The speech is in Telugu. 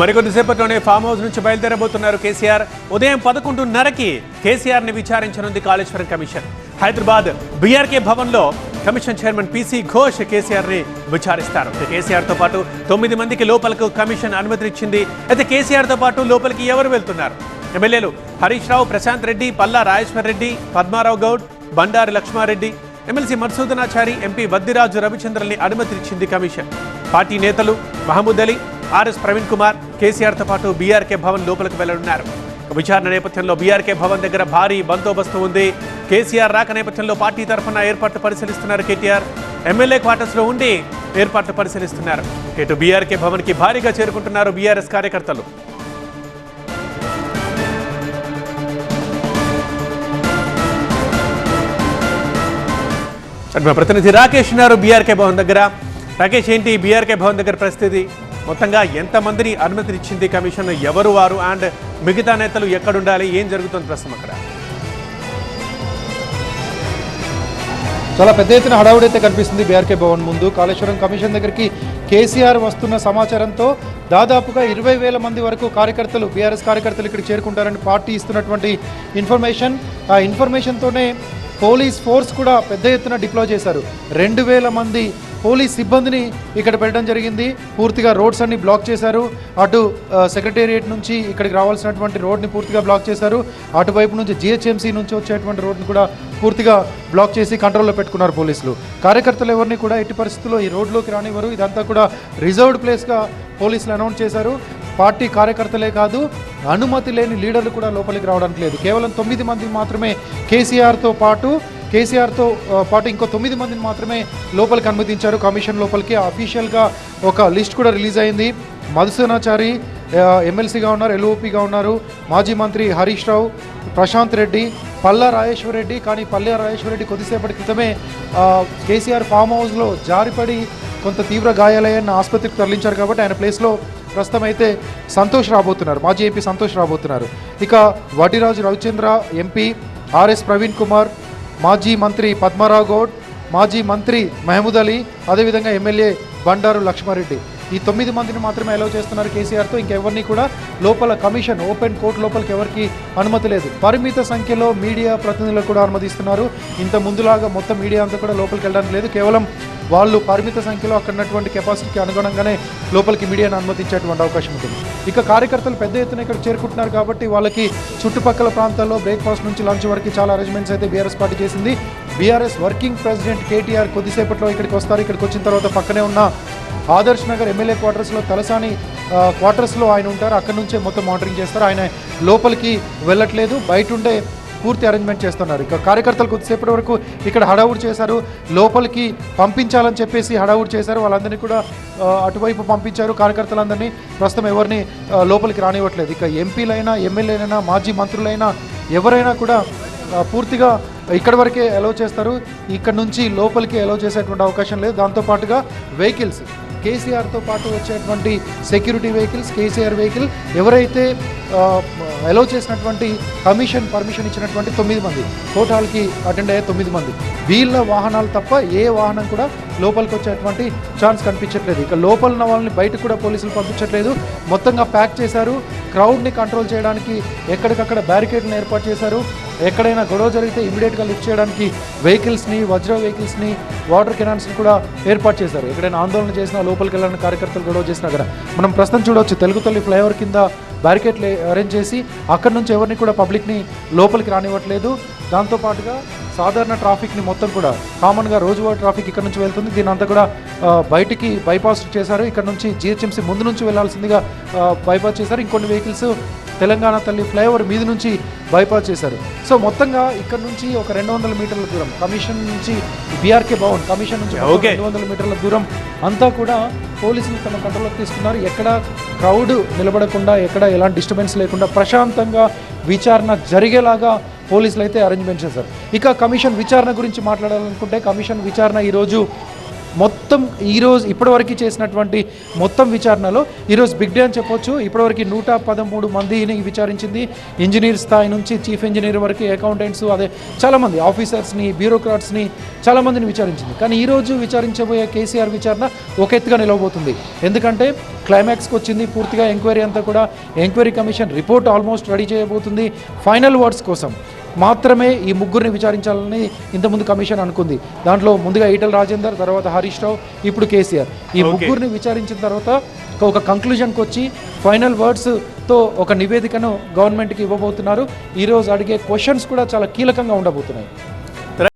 మరికొద్దిసేపట్లోనే ఫామ్ హౌస్ నుంచి బయలుదేరబోతున్నారు కేసీఆర్. ఉదయం 11:30కి కేసీఆర్ ని విచారించనుంది కాళేశ్వరం కమిషన్. హైదరాబాద్ బీఆర్కే భవన్లో commission chairman PC Ghosh KCR ని విచారిస్తారు. కేసీఆర్ తో పాటు 9 మందికి లోపలకు కమిషన్ అనుమతినిచ్చింది. అయితే కేసీఆర్ తో పాటు లోపలికి ఎవరు వెళ్తున్నారు? ఎమ్మెల్యేలు హరీష్ రావు, ప్రశాంత్ రెడ్డి, పల్లా రాజేశ్వర్ రెడ్డి, పద్మారావు గౌడ్, బండారి లక్ష్మారెడ్డి, ఎమ్మెల్సీ మధుసూదనాచారి, ఎంపీ వద్దిరాజు రవిచంద్రల్ని అనుమతినిచ్చింది కమిషన్. పార్టీ నేతలు మహమూద్ అలీ, ఆర్ఎస్ ప్రవీణ్ కుమార్ కేసీఆర్తో పాటు బీఆర్కే భవన్ లోపలికి వెళ్లనున్నారు. విచారణ నేపథ్యంలో బీఆర్కే భవన్ దగ్గర భారీ బందోబస్తు ఉంది. కేసీఆర్ రాక నేపథ్యంలో పార్టీ తరఫున ఏర్పాట్లు పరిశీలిస్తున్నారు కేటీఆర్. ఎమ్మెల్యే క్వార్టర్స్ లో ఉండి ఏర్పాట్లు పరిశీలిస్తున్నారు. ఇటు బీఆర్కే భవన్ కి భారీగా చేరుకుంటున్నారు బీఆర్ఎస్ కార్యకర్తలు. మా ప్రతినిధి రాకేష్ ఉన్నారు బీఆర్కే భవన్ దగ్గర. రాకేష్, ఏంటి బీఆర్కే భవన్ దగ్గర పరిస్థితి? మొత్తంగా ఎంతమందిని అనుమతినిచ్చింది కమిషన్? ఎవరు వారు? అండ్ మిగతా నేతలు ఎక్కడుండాలి? ఏం జరుగుతుంది ప్రస్తుతం అక్కడ? చాలా పెద్ద ఎత్తున హడావుడైతే కనిపిస్తుంది బీఆర్కే భవన్ ముందు. కాళేశ్వరం కమిషన్ దగ్గరికి కేసీఆర్ వస్తున్న సమాచారంతో దాదాపుగా 20,000 మంది వరకు కార్యకర్తలు, బీఆర్ఎస్ కార్యకర్తలు ఇక్కడ చేరుకుంటారని పార్టీ ఇస్తున్నటువంటి ఇన్ఫర్మేషన్. ఆ ఇన్ఫర్మేషన్తోనే పోలీస్ ఫోర్స్ కూడా పెద్ద ఎత్తున డిప్లాయ్ చేశారు. 2,000 మంది పోలీస్ సిబ్బందిని ఇక్కడ పెట్టడం జరిగింది. పూర్తిగా రోడ్స్ అన్ని బ్లాక్ చేశారు. అటు సెక్రటేరియట్ నుంచి ఇక్కడికి రావాల్సినటువంటి రోడ్ని పూర్తిగా బ్లాక్ చేశారు. అటువైపు నుంచి జిహెచ్ఎంసీ నుంచి వచ్చేటువంటి రోడ్ని కూడా పూర్తిగా బ్లాక్ చేసి కంట్రోల్లో పెట్టుకున్నారు పోలీసులు. కార్యకర్తలు ఎవరిని కూడా ఎట్టి పరిస్థితుల్లో ఈ రోడ్లోకి రానివ్వరు. ఇదంతా కూడా రిజర్వ్డ్ ప్లేస్గా పోలీసులు అనౌన్స్ చేశారు. పార్టీ కార్యకర్తలే కాదు, అనుమతి లేని లీడర్లు కూడా లోపలికి రావడానికి లేదు. కేవలం 9 మంది మాత్రమే కేసీఆర్తో పాటు ఇంకో 9 మందిని మాత్రమే లోపలికి అనుమతించారు కమిషన్ లోపలికి. అఫీషియల్గా ఒక లిస్ట్ కూడా రిలీజ్ అయింది. మధుసూదనాచారి ఎమ్మెల్సీగా ఉన్నారు, ఎల్ఓపిగా ఉన్నారు. మాజీ మంత్రి హరీష్ రావు, ప్రశాంత్ రెడ్డి, పల్లా రాజేశ్వర్ రెడ్డి. కానీ పల్లా రాజేశ్వర్ రెడ్డి కొద్దిసేపటి క్రితమే కేసీఆర్ ఫామ్ హౌస్లో జారిపడి కొంత తీవ్ర గాయాలయ్యన్న ఆసుపత్రికి తరలించారు. కాబట్టి ఆయన ప్లేస్లో ప్రస్తుతం అయితే సంతోష్ రాబోతున్నారు, మాజీ ఎంపీ సంతోష్ రాబోతున్నారు. ఇక వడ్డిరాజు రవిచంద్ర ఎంపీ, ఆర్ఎస్ ప్రవీణ్ కుమార్, మాజీ మంత్రి పద్మారావు గౌడ్, మాజీ మంత్రి మహమూద్ అలీ, అదేవిధంగా ఎమ్మెల్యే బండారు లక్ష్మారెడ్డి. ఈ 9 మందిని మాత్రమే అలౌ చేస్తున్నారు కేసీఆర్తో. ఇంకెవరిని కూడా లోపల కమిషన్ ఓపెన్ కోర్టు లోపలికి ఎవరికి అనుమతి లేదు. పరిమిత సంఖ్యలో మీడియా ప్రతినిధులకు కూడా అనుమతిస్తున్నారు. ఇంత ముందులాగా మొత్తం మీడియా అంతా కూడా లోపలికి వెళ్ళడానికి లేదు. కేవలం వాళ్ళు పరిమిత సంఖ్యలో అక్కడ ఉన్నటువంటి కెపాసిటీకి అనుగుణంగానే లోపలికి మీడియాను అనుమతించేటువంటి అవకాశం ఉంటుంది. ఇక కార్యకర్తలు పెద్ద ఎత్తున ఇక్కడ చేరుకుంటున్నారు కాబట్టి వాళ్ళకి చుట్టుపక్కల ప్రాంతాల్లో బ్రేక్ఫాస్ట్ నుంచి లంచ్ వరకు చాలా అరేంజ్మెంట్స్ అయితే బీఆర్ఎస్ పార్టీ చేసింది. బీఆర్ఎస్ వర్కింగ్ ప్రెసిడెంట్ కేటీఆర్ కొద్దిసేపట్లో ఇక్కడికి వస్తారు. ఇక్కడికి వచ్చిన తర్వాత పక్కనే ఉన్న ఆదర్శ్ నగర్ ఎమ్మెల్యే క్వార్టర్స్లో తలసాని క్వార్టర్స్లో ఆయన ఉంటారు. అక్కడ నుంచే మొత్తం మానిటరింగ్ చేస్తారు. ఆయన లోపలికి వెళ్ళట్లేదు, బయట ఉండే పూర్తి అరేంజ్మెంట్ చేస్తున్నారు. ఇక కార్యకర్తలు కొద్దిసేపటి వరకు ఇక్కడ హడావుడి చేశారు. లోపలికి పంపించాలని చెప్పేసి హడావుడి చేశారు. వాళ్ళందరినీ కూడా అటువైపు పంపించారు. కార్యకర్తలందరినీ ప్రస్తుతం ఎవరిని లోపలికి రానివ్వట్లేదు. ఇక ఎంపీలైనా, ఎమ్మెల్యేలైనా, మాజీ మంత్రులైనా ఎవరైనా కూడా పూర్తిగా ఇక్కడ వరకే అలౌ చేస్తారు. ఇక్కడ నుంచి లోపలికి అలౌ చేసేటువంటి అవకాశం లేదు. దాంతోపాటుగా వెహికల్స్, కేసీఆర్తో పాటు వచ్చేటువంటి సెక్యూరిటీ వెహికల్స్, కేసీఆర్ వెహికల్ ఎవరైతే అలౌ చేసినటువంటి కమిషన్ పర్మిషన్ ఇచ్చినటువంటి 9 మంది, టోటాల్కి అటెండ్ అయ్యే 9 మంది, వీళ్ళ వాహనాలు తప్ప ఏ వాహనం కూడా లోపలికి వచ్చేటువంటి ఛాన్స్ కనిపించట్లేదు. ఇక లోపల ఉన్న వాళ్ళని బయటకు కూడా పోలీసులు పంపించట్లేదు. మొత్తంగా ప్యాక్ చేశారు. క్రౌడ్ని కంట్రోల్ చేయడానికి ఎక్కడికక్కడ బ్యారికేడ్లను ఏర్పాటు చేశారు. ఎక్కడైనా గొడవ జరిగితే ఇమీడియట్గా లిఫ్ట్ చేయడానికి వెహికల్స్ని, వజ్ర వెహికల్స్ని, వాటర్ కెనాన్స్ని కూడా ఏర్పాటు చేశారు. ఎక్కడైనా ఆందోళన చేసినా, లోపలికి వెళ్ళాలని కార్యకర్తలు గొడవ చేసినా కూడా మనం ప్రస్తుతం చూడవచ్చు తెలుగు తల్లి ఫ్లైఓవర్ కింద బ్యారికేడ్లు అరేంజ్ చేసి అక్కడి నుంచి ఎవరిని కూడా పబ్లిక్ని లోపలికి రానివ్వట్లేదు. దాంతోపాటుగా సాధారణ ట్రాఫిక్ని మొత్తం కూడా కామన్గా రోజువారీ ట్రాఫిక్ ఇక్కడ నుంచి వెళ్తుంది. దీని అంతా కూడా బయటికి బైపాస్ చేశారు. ఇక్కడ నుంచి జిహెచ్ఎంసీ ముందు నుంచి వెళ్లాల్సిందిగా బైపాస్ చేశారు. ఇంకొన్ని వెహికల్స్ తెలంగాణ తల్లి ఫ్లైఓవర్ మీద నుంచి బైపాస్ చేశారు. సో మొత్తంగా ఇక్కడ నుంచి ఒక 200 మీటర్ల దూరం కమిషన్ నుంచి బీఆర్కే భవన్ కమిషన్ నుంచి 200 మీటర్ల దూరం అంతా కూడా పోలీసులు తమ కంట్రోల్లోకి తీసుకున్నారు. ఎక్కడ క్రౌడ్ నిలబడకుండా, ఎక్కడ ఎలాంటి డిస్టర్బెన్స్ లేకుండా ప్రశాంతంగా విచారణ జరిగేలాగా పోలీసులు అయితే అరేంజ్మెంట్ చేశారు. ఇక కమిషన్ విచారణ గురించి మాట్లాడాలనుకుంటే కమిషన్ విచారణ ఈరోజు మొత్తం ఈరోజు ఇప్పటివరకు చేసినటువంటి మొత్తం విచారణలో ఈరోజు బిగ్ డే అని చెప్పొచ్చు. ఇప్పటివరకు 113 మందిని విచారించింది. ఇంజనీర్ స్థాయి నుంచి చీఫ్ ఇంజనీర్ వరకు, అకౌంటెంట్స్, అదే చాలామంది ఆఫీసర్స్ని, బ్యూరోక్రాట్స్ని చాలామందిని విచారించింది. కానీ ఈరోజు విచారించబోయే కేసీఆర్ విచారణ ఒక ఎత్తుగా నిలవబోతుంది. ఎందుకంటే క్లైమాక్స్కి వచ్చింది పూర్తిగా ఎంక్వైరీ అంతా కూడా. Enquiry commission report almost ready చేయబోతుంది. ఫైనల్ వర్డ్స్ కోసం మాత్రమే ఈ ముగ్గురిని విచారించాలని ఇంతకుముందు కమిషన్ అనుకుంది. దాంట్లో ముందుగా ఈటల రాజేందర్, తర్వాత హరీష్ రావు, ఇప్పుడు కేసీఆర్. ఈ ముగ్గురిని విచారించిన తర్వాత ఒక కంక్లూజన్కి వచ్చి ఫైనల్ వర్డ్స్తో ఒక నివేదికను గవర్నమెంట్కి ఇవ్వబోతున్నారు. ఈరోజు అడిగే క్వశ్చన్స్ కూడా చాలా కీలకంగా ఉండబోతున్నాయి.